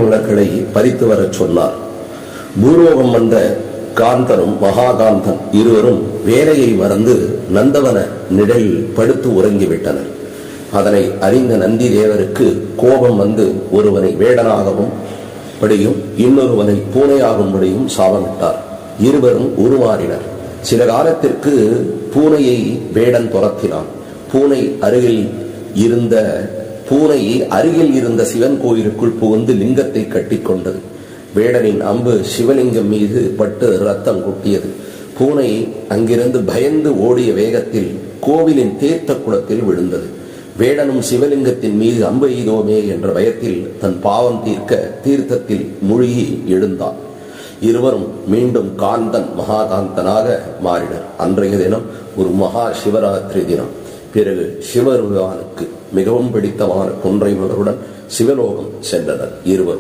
மலர்களை பறித்து வரச் சொன்னார். பூலோகம் வந்த காந்தனும் மகாகாந்தன் இருவரும் வேலையை மறந்து நந்தவன நிழலில் படுத்து உறங்கிவிட்டனர். அதனை அறிந்த நந்தி தேவருக்கு கோபம் வந்து ஒருவனை வேடனாகவும் படியும் இன்னொருவனை பூனையாகும்படியும் சாபமிட்டார். இருவரும் உருமாறினர். சில காலத்திற்கு பூனையை வேடன் துரத்தினான். பூனை அருகில் இருந்த சிவன் கோயிலுக்குள் புகுந்து லிங்கத்தை கட்டிக்கொண்டது. வேடனின் அம்பு சிவலிங்கம் மீது பட்டு ரத்தம் கொட்டியது. பூனை அங்கிருந்து பயந்து ஓடிய வேகத்தில் கோவிலின் தீர்த்த குளத்தில் விழுந்தது. வேடனும் சிவலிங்கத்தின் மீது அம்பு எய்தோமே என்ற பயத்தில் தன் பாவம் தீர்க்க தீர்த்தத்தில் மூழ்கி எழுந்தான். இருவரும் மீண்டும் காந்தன் மகாகாந்தனாக மாறினர். அன்றைய தினம் ஒரு மகா சிவராத்திரி தினம். பிறகு சிவபெருமானுக்கு மிகவும் பிடித்தமான கொன்றை மலருடன் சிவலோகம் சென்றனர் இருவரும்.